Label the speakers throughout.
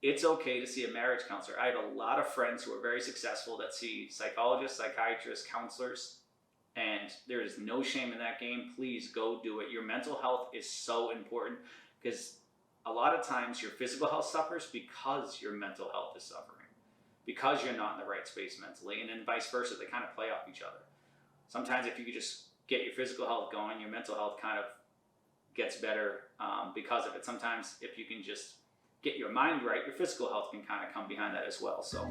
Speaker 1: it's okay to see a marriage counselor. I have a lot of friends who are very successful that see psychologists, psychiatrists, counselors, and there is no shame in that game. Please go do it. Your mental health is so important because a lot of times your physical health suffers because your mental health is suffering, because you're not in the right space mentally, and then vice versa. They kind of play off each other. Sometimes if you could just get your physical health going, your mental health kind of gets better because of it. Sometimes if you can just get your mind right, your physical health can kind of come behind that as well. So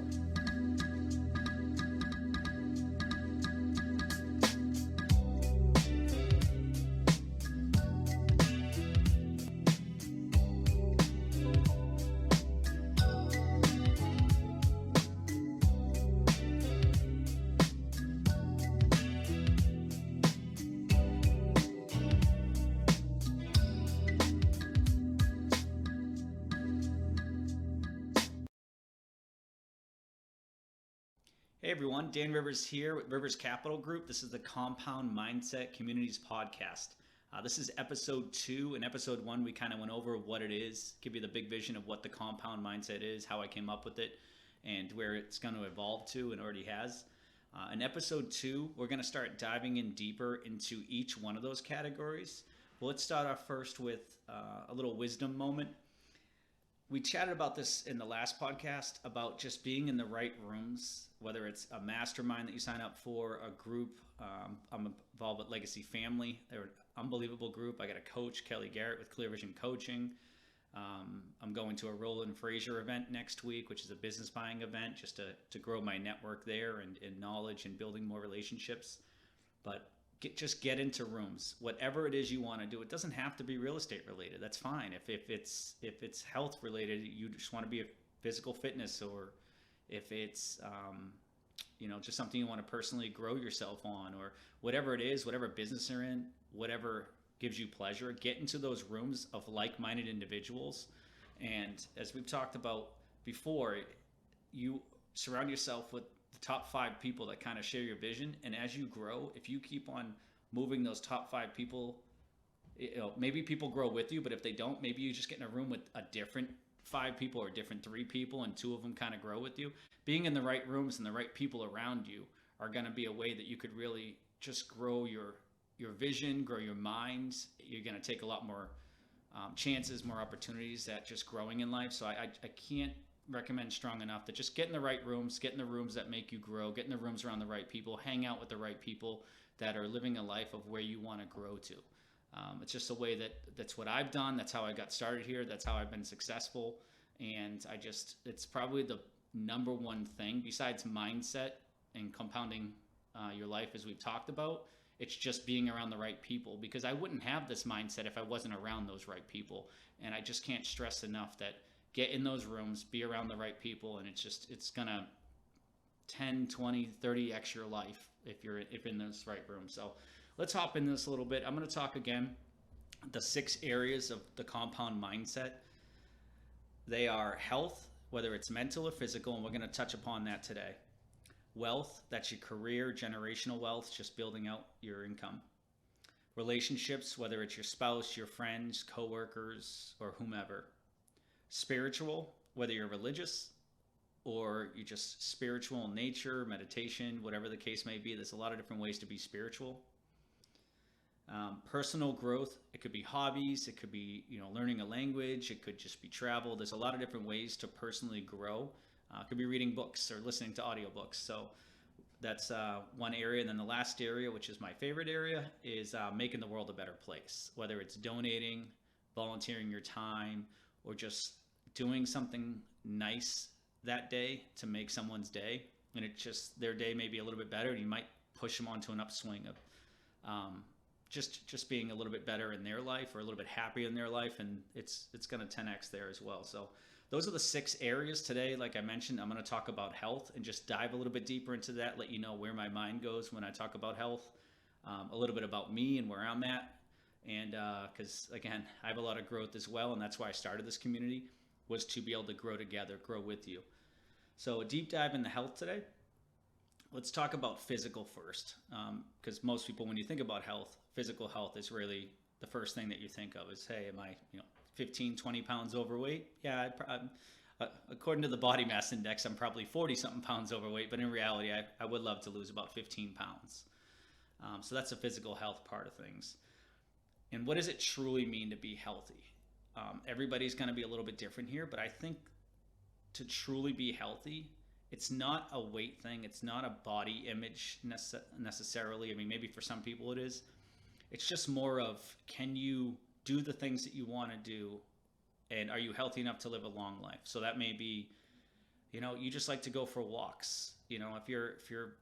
Speaker 1: hey everyone, Dan Rivers here with Rivers Capital Group. This is the Compound Mindset Communities Podcast. This is episode 2. In episode 1, we kind of went over what it is, give you the big vision of what the compound mindset is, how I came up with it, and where it's going to evolve to and already has. In episode 2, we're going to start diving in deeper into each one of those categories. Well, let's start off first with a little wisdom moment. We chatted about this in the last podcast about just being in the right rooms, whether it's a mastermind that you sign up for, a group. I'm involved with Legacy Family. They're an unbelievable group. I got a coach, Kelly Garrett, with Clear Vision Coaching. I'm going to a Roland Frazier event next week, which is a business buying event, just to grow my network there and knowledge and building more relationships. But just get into rooms, whatever it is you want to do. It doesn't have to be real estate related. That's fine. If it's health related, you just want to be a physical fitness, or if it's just something you want to personally grow yourself on, or whatever it is, whatever business you're in, whatever gives you pleasure, get into those rooms of like-minded individuals. And as we've talked about before, you surround yourself with the top 5 people that kind of share your vision. And as you grow, if you keep on moving those top 5 people, maybe people grow with you, but if they don't, maybe you just get in a room with a different 5 people or different 3 people, and 2 of them kind of grow with you. Being in the right rooms and the right people around you are going to be a way that you could really just grow your vision, grow your mind. You're going to take a lot more chances, more opportunities at just growing in life. So I can't recommend strong enough that just get in the right rooms, get in the rooms that make you grow, get in the rooms around the right people, hang out with the right people that are living a life of where you want to grow to. It's just a way that's what I've done. That's how I got started here. That's how I've been successful. And it's probably the number one thing besides mindset and compounding your life, as we've talked about. It's just being around the right people, because I wouldn't have this mindset if I wasn't around those right people. And I just can't stress enough that get in those rooms, be around the right people, and it's gonna 10, 20, 30x your life if you're in those right rooms. So let's hop in this a little bit. I'm going to talk again the 6 areas of the compound mindset. They are health, whether it's mental or physical, and we're going to touch upon that today. Wealth, that's your career, generational wealth, just building out your income. Relationships, whether it's your spouse, your friends, coworkers, or whomever. Spiritual, whether you're religious or you're just spiritual in nature, meditation, whatever the case may be. There's a lot of different ways to be spiritual. Personal growth, it could be hobbies, it could be learning a language, it could just be travel. There's a lot of different ways to personally grow. It could be reading books or listening to audiobooks. So that's one area. And then the last area, which is my favorite area, is making the world a better place. Whether it's donating, volunteering your time, or just doing something nice that day to make someone's day, and it just their day may be a little bit better, and you might push them onto an upswing of just being a little bit better in their life, or a little bit happier in their life, and it's going to 10x there as well. So those are the 6 areas today. Like I mentioned, I'm going to talk about health and just dive a little bit deeper into that, let you know where my mind goes when I talk about health, a little bit about me and where I'm at. And because again, I have a lot of growth as well, and that's why I started this community, was to be able to grow together, grow with you. So a deep dive into health today. Let's talk about physical first, because most people, when you think about health, physical health is really the first thing that you think of is, hey, am I 15, 20 pounds overweight? Yeah, According to the body mass index, I'm probably 40 something pounds overweight, but in reality, I would love to lose about 15 pounds. So that's the physical health part of things. And what does it truly mean to be healthy? Everybody's going to be a little bit different here, but I think to truly be healthy, it's not a weight thing. It's not a body image necessarily. I mean, maybe for some people it is. It's just more of, can you do the things that you want to do, and are you healthy enough to live a long life? So that may be, you just like to go for walks. If you're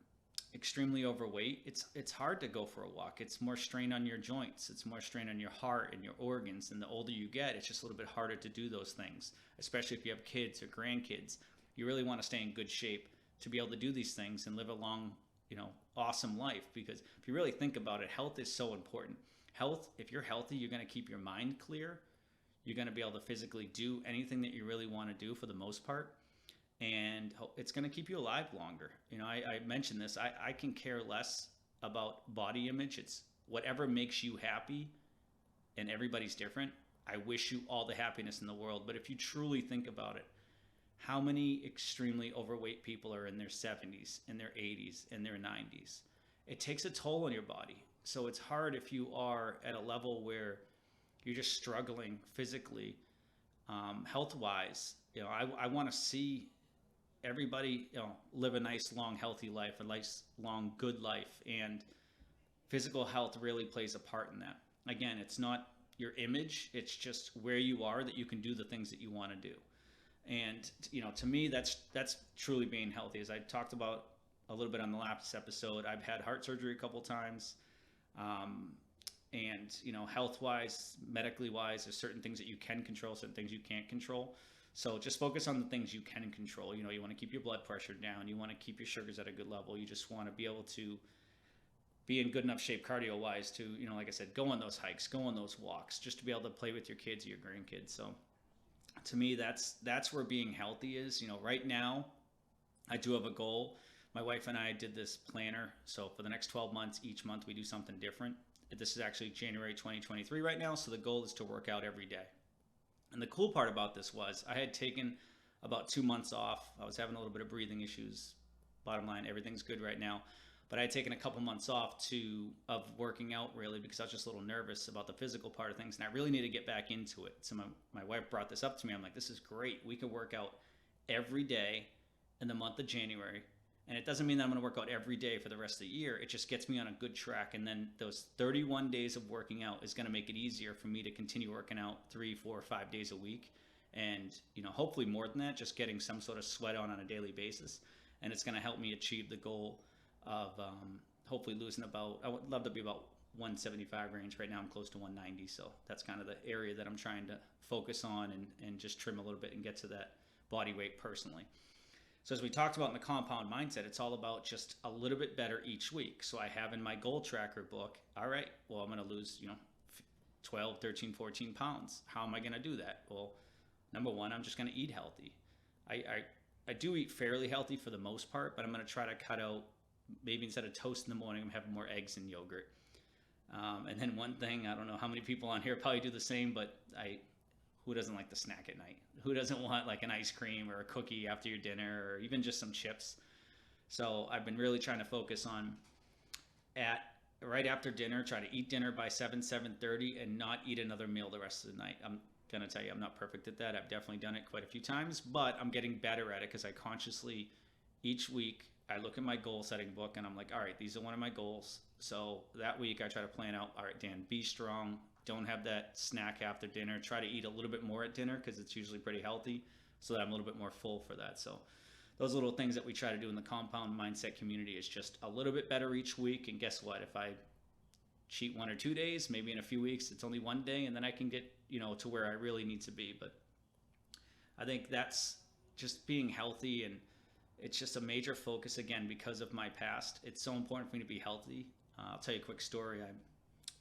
Speaker 1: extremely overweight, it's hard to go for a walk. It's more strain on your joints. It's more strain on your heart and your organs. And the older you get, it's just a little bit harder to do those things, especially if you have kids or grandkids. You really want to stay in good shape to be able to do these things and live a long, awesome life. Because if you really think about it, health is so important. Health, if you're healthy, you're going to keep your mind clear. You're going to be able to physically do anything that you really want to do for the most part. And it's going to keep you alive longer. I mentioned this. I can care less about body image. It's whatever makes you happy, and everybody's different. I wish you all the happiness in the world. But if you truly think about it, how many extremely overweight people are in their 70s, in their 80s, in their 90s? It takes a toll on your body. So it's hard if you are at a level where you're just struggling physically, health-wise. I want to see everybody, live a nice, long, healthy life, a nice, long, good life, and physical health really plays a part in that. Again, it's not your image; it's just where you are that you can do the things that you want to do. And to me, that's truly being healthy. As I talked about a little bit on the last episode, I've had heart surgery a couple times. And health wise, medically wise, there's certain things that you can control, certain things you can't control. So just focus on the things you can control. You want to keep your blood pressure down. You want to keep your sugars at a good level. You just want to be able to be in good enough shape cardio wise to, like I said, go on those hikes, go on those walks, just to be able to play with your kids or your grandkids. So to me, that's where being healthy is. Right now, I do have a goal. My wife and I did this planner. So for the next 12 months, each month we do something different. This is actually January 2023 right now. So the goal is to work out every day. And the cool part about this was I had taken about 2 months off. I was having a little bit of breathing issues. Bottom line, everything's good right now. But I had taken a couple months off of working out, really, because I was just a little nervous about the physical part of things. And I really need to get back into it. So my wife brought this up to me. I'm like, this is great. We can work out every day in the month of January. And it doesn't mean that I'm going to work out every day for the rest of the year. It just gets me on a good track. And then those 31 days of working out is going to make it easier for me to continue working out 3, 4, 5 days a week. And, hopefully more than that, just getting some sort of sweat on a daily basis. And it's going to help me achieve the goal of hopefully losing I would love to be about 175 range. Right now I'm close to 190. So that's kind of the area that I'm trying to focus on and just trim a little bit and get to that body weight personally. So as we talked about in the compound mindset, it's all about just a little bit better each week. So I have in my goal tracker book, all right, well, I'm going to lose, 12, 13, 14 pounds. How am I going to do that? Well, number one, I'm just going to eat healthy. I do eat fairly healthy for the most part, but I'm going to try to cut out, maybe instead of toast in the morning, I'm having more eggs and yogurt. And then one thing, I don't know how many people on here probably do the same, but who doesn't like to snack at night? Who doesn't want like an ice cream or a cookie after your dinner, or even just some chips? So I've been really trying to focus on right after dinner, try to eat dinner by 7:30 and not eat another meal the rest of the night. I'm going to tell you, I'm not perfect at that. I've definitely done it quite a few times, but I'm getting better at it because I consciously, each week, I look at my goal setting book and I'm like, all right, these are one of my goals. So that week I try to plan out, all right, Dan, be strong. Don't have that snack after dinner. Try to eat a little bit more at dinner because it's usually pretty healthy, so that I'm a little bit more full for that. So those little things that we try to do in the compound mindset community is just a little bit better each week. And guess what? If I cheat 1 or 2 days, maybe in a few weeks, it's only one day, and then I can get, to where I really need to be. But I think that's just being healthy, and it's just a major focus, again, because of my past. It's so important for me to be healthy. I'll tell you a quick story.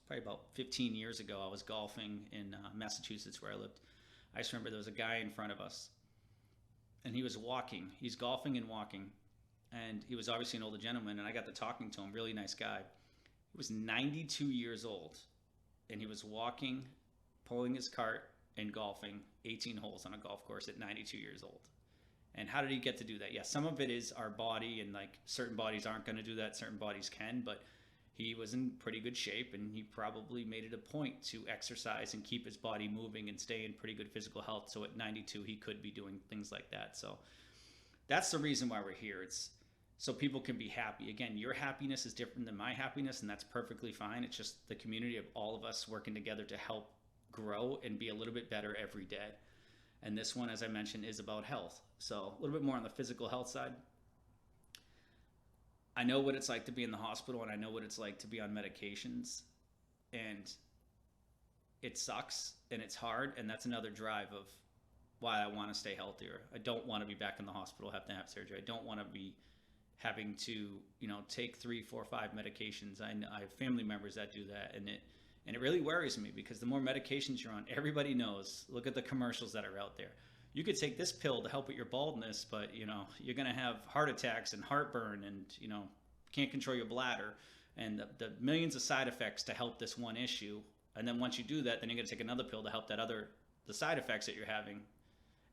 Speaker 1: Probably about 15 years ago, I was golfing in Massachusetts where I lived. I just remember there was a guy in front of us, and he was walking. He's golfing and walking, and he was obviously an older gentleman, and I got to talking to him, really nice guy. He was 92 years old, and he was walking, pulling his cart, and golfing 18 holes on a golf course at 92 years old. And how did he get to do that? Yeah, some of it is our body, and like certain bodies aren't going to do that, certain bodies can, but he was in pretty good shape, and he probably made it a point to exercise and keep his body moving and stay in pretty good physical health. So at 92, he could be doing things like that. So that's the reason why we're here. It's so people can be happy. Again, your happiness is different than my happiness, and that's perfectly fine. It's just the community of all of us working together to help grow and be a little bit better every day. And this one, as I mentioned, is about health. So a little bit more on the physical health side. I know what it's like to be in the hospital, and I know what it's like to be on medications. And it sucks, and it's hard, and that's another drive of why I want to stay healthier. I don't want to be back in the hospital, have to have surgery. I don't want to be having to, take 3, 4, 5 medications. I have family members that do that, and it really worries me because the more medications you're on, everybody knows, look at the commercials that are out there. You could take this pill to help with your baldness, but you're going to have heart attacks and heartburn and can't control your bladder and the millions of side effects to help this one issue. And then once you do that, then you're going to take another pill to help the side effects that you're having.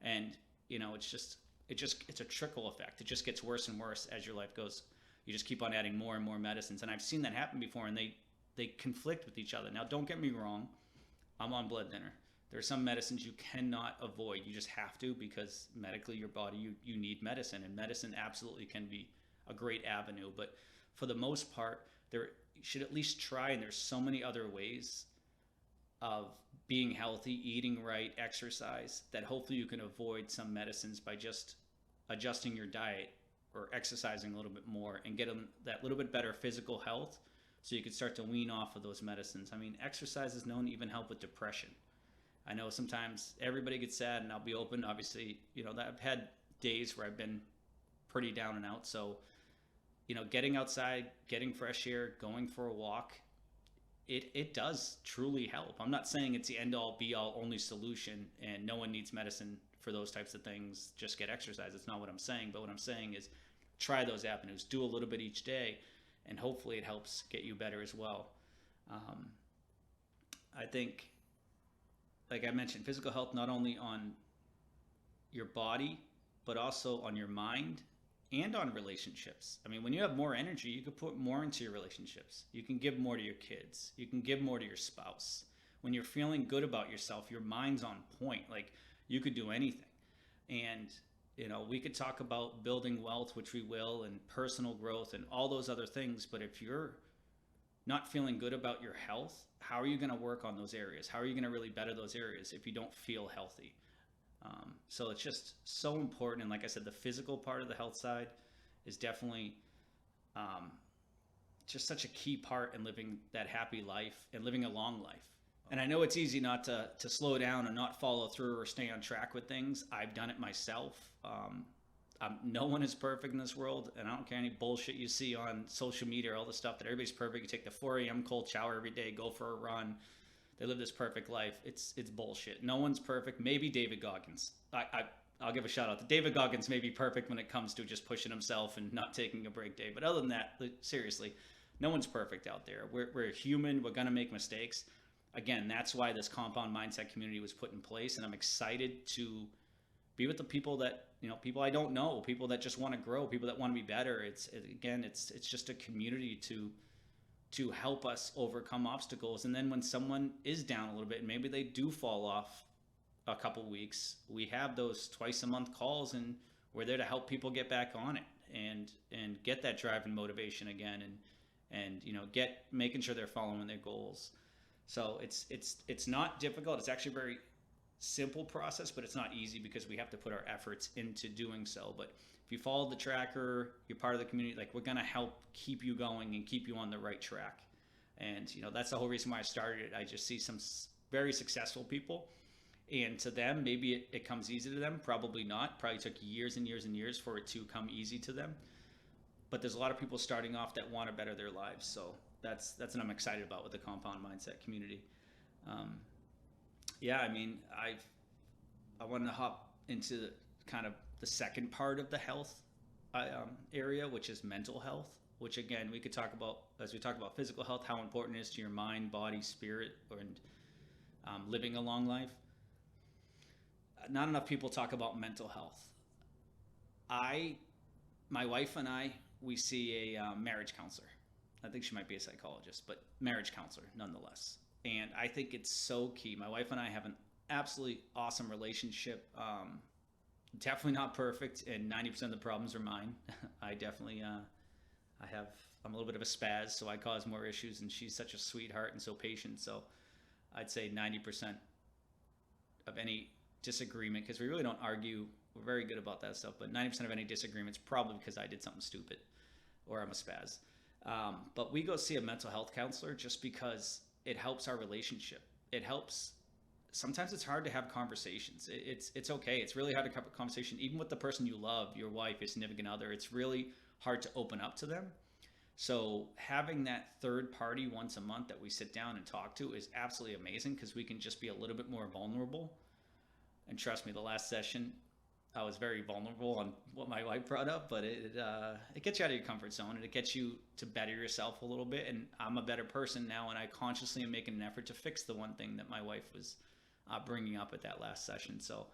Speaker 1: And it's a trickle effect. It just gets worse and worse as your life goes. You just keep on adding more and more medicines. And I've seen that happen before, and they conflict with each other. Now, don't get me wrong. I'm on blood thinner. There are some medicines you cannot avoid. You just have to, because medically your body, you need medicine, and medicine absolutely can be a great avenue. But for the most part, you should at least try, and there's so many other ways of being healthy, eating right, exercise, that hopefully you can avoid some medicines by just adjusting your diet or exercising a little bit more and get that little bit better physical health so you can start to wean off of those medicines. I mean, exercise is known to even help with depression. I know sometimes everybody gets sad, and I'll be open. Obviously, that I've had days where I've been pretty down and out. So, getting outside, getting fresh air, going for a walk, it does truly help. I'm not saying it's the end all be all only solution and no one needs medicine for those types of things. Just get exercise. It's not what I'm saying. But what I'm saying is try those avenues, do a little bit each day, and hopefully it helps get you better as well. I think, like I mentioned, physical health not only on your body, but also on your mind and on relationships. I mean, when you have more energy, you can put more into your relationships. You can give more to your kids. You can give more to your spouse. When you're feeling good about yourself, your mind's on point. Like, you could do anything. And, we could talk about building wealth, which we will, and personal growth and all those other things. But if you're not feeling good about your health, how are you going to work on those areas? How are you going to really better those areas if you don't feel healthy? So it's just so important. And like I said, the physical part of the health side is definitely just such a key part in living that happy life and living a long life. And I know it's easy not to slow down and not follow through or stay on track with things. I've done it myself. No one is perfect in this world, and I don't care any bullshit you see on social media or all the stuff that everybody's perfect. You take the 4 a.m. cold shower every day, go for a run. They live this perfect life. It's bullshit. No one's perfect. Maybe David Goggins. I'll give a shout out to David Goggins. May be perfect when it comes to just pushing himself and not taking a break day. But other than that, seriously, no one's perfect out there. We're human. We're gonna make mistakes. Again, that's why this compound mindset community was put in place, and I'm excited to be with the people that, people I don't know, people that just want to grow, people that want to be better. It's just a community to help us overcome obstacles. And then when someone is down a little bit and maybe they do fall off a couple weeks, we have those twice a month calls, and we're there to help people get back on it and get that drive and motivation again, and get making sure they're following their goals. So it's not difficult. It's actually a very simple process, but it's not easy because we have to put our efforts into doing so. But if you follow the tracker, you're part of the community, like, we're going to help keep you going and keep you on the right track. And, that's the whole reason why I started it. I just see some very successful people, and to them, maybe it comes easy to them. Probably not. Probably took years and years and years for it to come easy to them. But there's a lot of people starting off that want to better their lives. So that's what I'm excited about with the Compound Mindset community. I mean, I want to hop into kind of the second part of the health area, which is mental health, which, again, we could talk about, as we talk about physical health, how important it is to your mind, body, spirit, and living a long life. not enough people talk about mental health. I, my wife and I, we see a marriage counselor. I think she might be a psychologist, but marriage counselor nonetheless. And I think it's so key. My wife and I have an absolutely awesome relationship. Definitely not perfect, and 90% of the problems are mine. I definitely, I have, I'm a little bit of a spaz, so I cause more issues, and she's such a sweetheart and so patient. So I'd say 90% of any disagreement, because we really don't argue. We're very good about that stuff, but 90% of any disagreements probably because I did something stupid or I'm a spaz. But we go see a mental health counselor just because it helps our relationship. It helps. Sometimes it's hard to have conversations. It's okay. It's really hard to have a conversation, even with the person you love, your wife, your significant other. It's really hard to open up to them. So having that third party once a month that we sit down and talk to is absolutely amazing because we can just be a little bit more vulnerable. And trust me, the last session, I was very vulnerable on what my wife brought up, but it gets you out of your comfort zone and it gets you to better yourself a little bit. And I'm a better person now, and I consciously am making an effort to fix the one thing that my wife was bringing up at that last session. So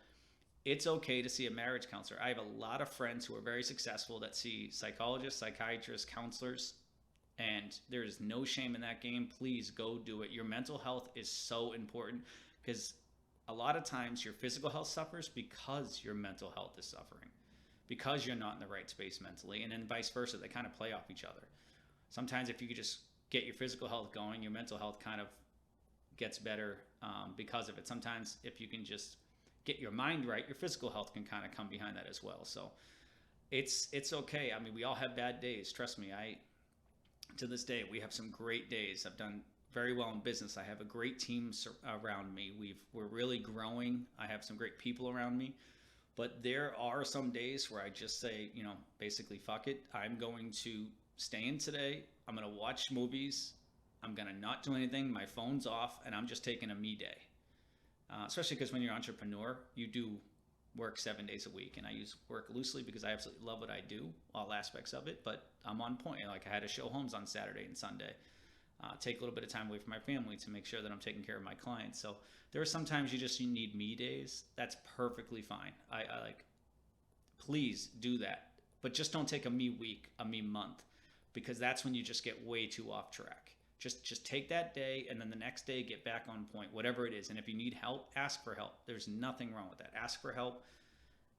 Speaker 1: it's okay to see a marriage counselor. I have a lot of friends who are very successful that see psychologists, psychiatrists, counselors, and there is no shame in that game. Please go do it. Your mental health is so important because a lot of times your physical health suffers because your mental health is suffering, because you're not in the right space mentally, and then vice versa. They kind of play off each other. Sometimes if you could just get your physical health going, your mental health kind of gets better because of it. Sometimes if you can just get your mind right, your physical health can kind of come behind that as well. So it's okay. I mean, we all have bad days. Trust me. To this day, we have some great days. I've done very well in business. I have a great team around me. We're really growing. I have some great people around me. But there are some days where I just say, basically, fuck it. I'm going to stay in today. I'm going to watch movies. I'm going to not do anything. My phone's off, and I'm just taking a me day. Especially because when you're an entrepreneur, you do work 7 days a week. And I use work loosely because I absolutely love what I do, all aspects of it. But I'm on point. Like I had to show homes on Saturday and Sunday. Take a little bit of time away from my family to make sure that I'm taking care of my clients. So there are sometimes you need me days. That's perfectly fine. I like, please do that. But just don't take a me week, a me month, because that's when you just get way too off track. Just take that day and then the next day get back on point, whatever it is. And if you need help, ask for help. There's nothing wrong with that. Ask for help.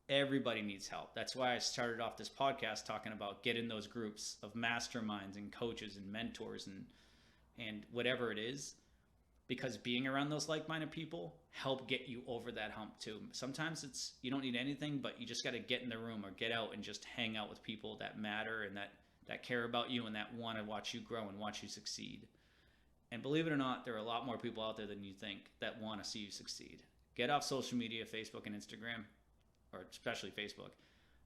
Speaker 1: Everybody needs help. That's why I started off this podcast talking about get in those groups of masterminds and coaches and mentors and whatever it is, because being around those like-minded people help get you over that hump too. Sometimes you don't need anything, but you just got to get in the room or get out and just hang out with people that matter and that care about you and that want to watch you grow and watch you succeed. And believe it or not, there are a lot more people out there than you think that want to see you succeed. Get off social media, Facebook and Instagram, or especially Facebook.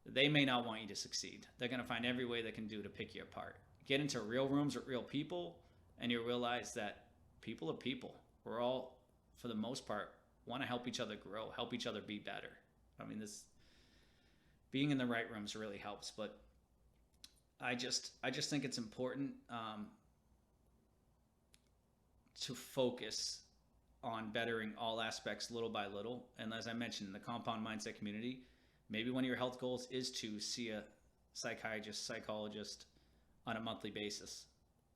Speaker 1: They may not want you to succeed. They're going to find every way they can do to pick you apart. Get into real rooms with real people, and you realize that people are people. We're all, for the most part, want to help each other grow, help each other be better. I mean, being in the right rooms really helps, but I just think it's important to focus on bettering all aspects little by little. And as I mentioned, in the compound mindset community, maybe one of your health goals is to see a psychiatrist, psychologist on a monthly basis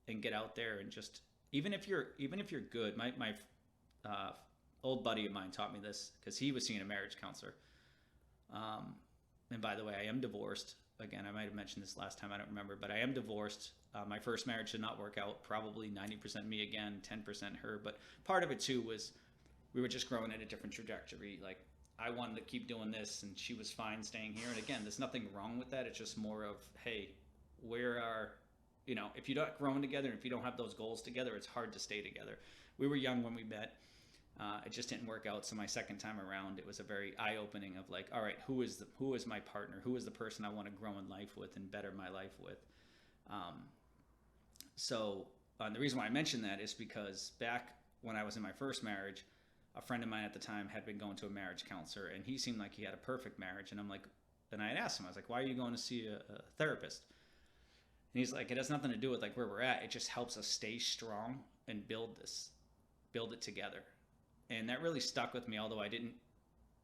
Speaker 1: and get out there and just, even if you're good, my old buddy of mine taught me this because he was seeing a marriage counselor. And by the way, I am divorced. Again, I might have mentioned this last time, I don't remember, but I am divorced. My first marriage did not work out, probably 90% me again, 10% her. But part of it too was we were just growing at a different trajectory. Like I wanted to keep doing this and she was fine staying here. And again, there's nothing wrong with that. It's just more of, hey, if you're not growing together, if you don't have those goals together, it's hard to stay together. We were young when we met. It just didn't work out. So my second time around, it was a very eye-opening of like, all right, who is my partner? Who is the person I want to grow in life with and better my life with? So the reason why I mention that is because back when I was in my first marriage, a friend of mine at the time had been going to a marriage counselor, and he seemed like he had a perfect marriage. And I had asked him, I was like, why are you going to see a therapist? And he's like, it has nothing to do with like where we're at. It just helps us stay strong and build it together. And that really stuck with me, although I didn't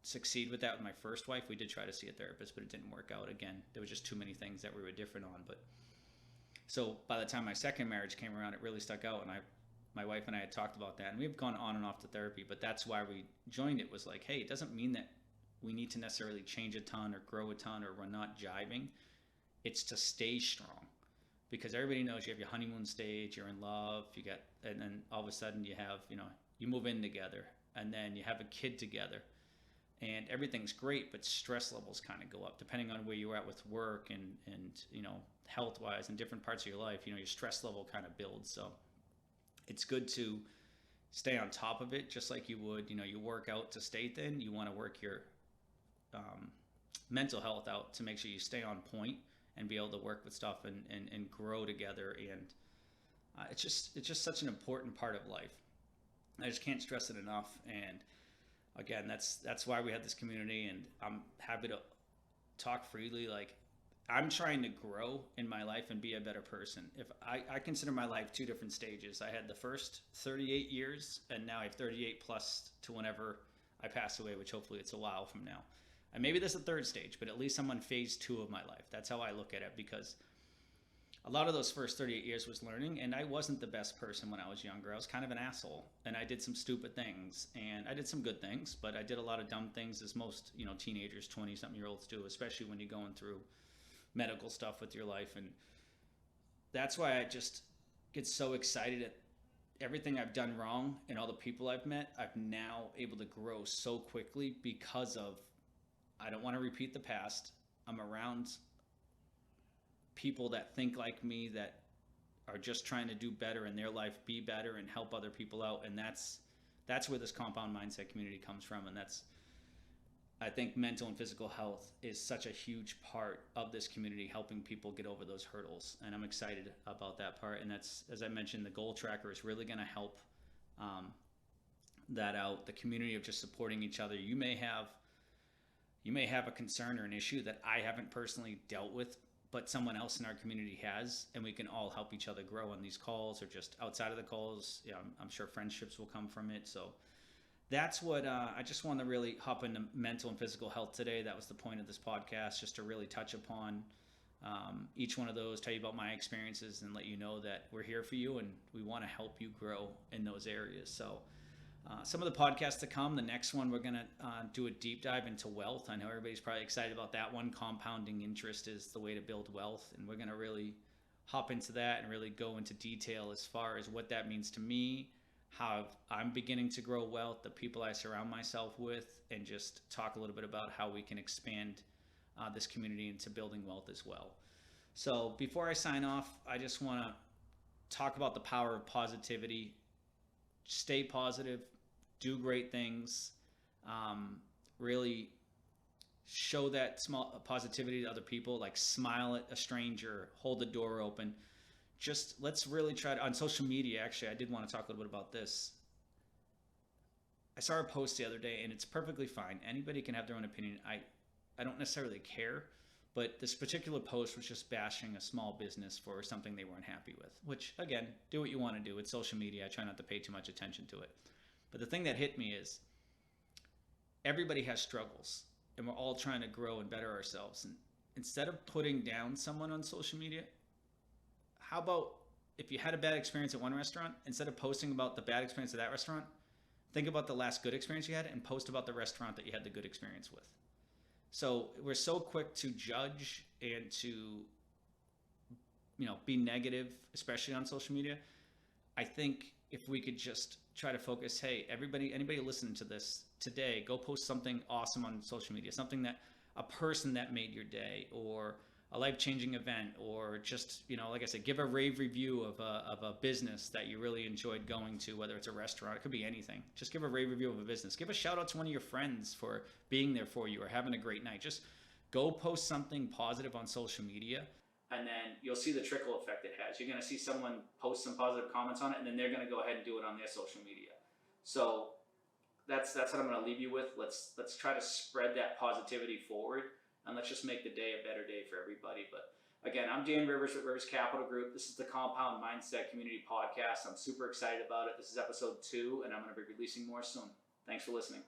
Speaker 1: succeed with that with my first wife. We did try to see a therapist, but it didn't work out. Again, there was just too many things that we were different on. But so by the time my second marriage came around, it really stuck out, and my wife and I had talked about that, and we've gone on and off to therapy. But that's why we joined it. Was like, hey, it doesn't mean that we need to necessarily change a ton or grow a ton or we're not jiving. It's to stay strong, because everybody knows you have your honeymoon stage, you're in love, and then all of a sudden you have, you move in together, and then you have a kid together, and everything's great, but stress levels kind of go up depending on where you're at with work and health wise and different parts of your life. Your stress level kind of builds. So it's good to stay on top of it, just like you would, you work out to stay thin. You want to work your mental health out to make sure you stay on point and be able to work with stuff and grow together. And it's just such an important part of life. I just can't stress it enough. And again, that's why we have this community, and I'm happy to talk freely. Like, I'm trying to grow in my life and be a better person. If I consider my life two different stages. I had the first 38 years, and now I have 38 plus to whenever I pass away, which hopefully it's a while from now. And maybe there's a third stage, but at least I'm on phase 2 of my life. That's how I look at it, because a lot of those first 38 years was learning, and I wasn't the best person when I was younger. I was kind of an asshole, and I did some stupid things, and I did some good things, but I did a lot of dumb things, as most teenagers, 20-something-year-olds do, especially when you're going through medical stuff with your life. And that's why I just get so excited at everything I've done wrong and all the people I've met. I've now able to grow so quickly because of, I don't want to repeat the past. I'm around people that think like me, that are just trying to do better in their life, be better, and help other people out. And that's where this compound mindset community comes from. And I think mental and physical health is such a huge part of this community, helping people get over those hurdles. And I'm excited about that part. And that's, as I mentioned, the goal tracker is really going to help that out. The community of just supporting each other. You may have a concern or an issue that I haven't personally dealt with, but someone else in our community has, and we can all help each other grow on these calls or just outside of the calls. I'm sure friendships will come from it. So that's what I just want to really hop into mental and physical health today. That was the point of this podcast, just to really touch upon each one of those, tell you about my experiences, and let you know that we're here for you and we want to help you grow in those areas. So some of the podcasts to come, the next one, we're going to do a deep dive into wealth. I know everybody's probably excited about that one. Compounding interest is the way to build wealth. And we're going to really hop into that and really go into detail as far as what that means to me, how I'm beginning to grow wealth, the people I surround myself with, and just talk a little bit about how we can expand this community into building wealth as well. So before I sign off, I just want to talk about the power of positivity. Stay positive, do great things, really show that small positivity to other people, like smile at a stranger, hold the door open. Just let's really try to, on social media, actually, I did want to talk a little bit about this. I saw a post the other day, and it's perfectly fine. Anybody can have their own opinion. I don't necessarily care, but this particular post was just bashing a small business for something they weren't happy with, which, again, do what you want to do. It's social media. I try not to pay too much attention to it. But the thing that hit me is everybody has struggles, and we're all trying to grow and better ourselves. And instead of putting down someone on social media, how about if you had a bad experience at one restaurant, instead of posting about the bad experience of that restaurant, think about the last good experience you had and post about the restaurant that you had the good experience with. So we're so quick to judge and to, be negative, especially on social media. I think if we could just try to focus, hey, anybody listening to this today, go post something awesome on social media, something that a person that made your day, or a life-changing event, or just, like I said, give a rave review of a business that you really enjoyed going to, whether it's a restaurant, it could be anything. Just give a rave review of a business. Give a shout out to one of your friends for being there for you or having a great night. Just go post something positive on social media, and then you'll see the trickle effect it has. You're going to see someone post some positive comments on it, and then they're going to go ahead and do it on their social media. So that's what I'm going to leave you with. Let's try to spread that positivity forward, and let's just make the day a better day for everybody. But again, I'm Dan Rivers with Rivers Capital Group. This is the Compound Mindset Community Podcast. I'm super excited about it. This is episode 2, and I'm going to be releasing more soon. Thanks for listening.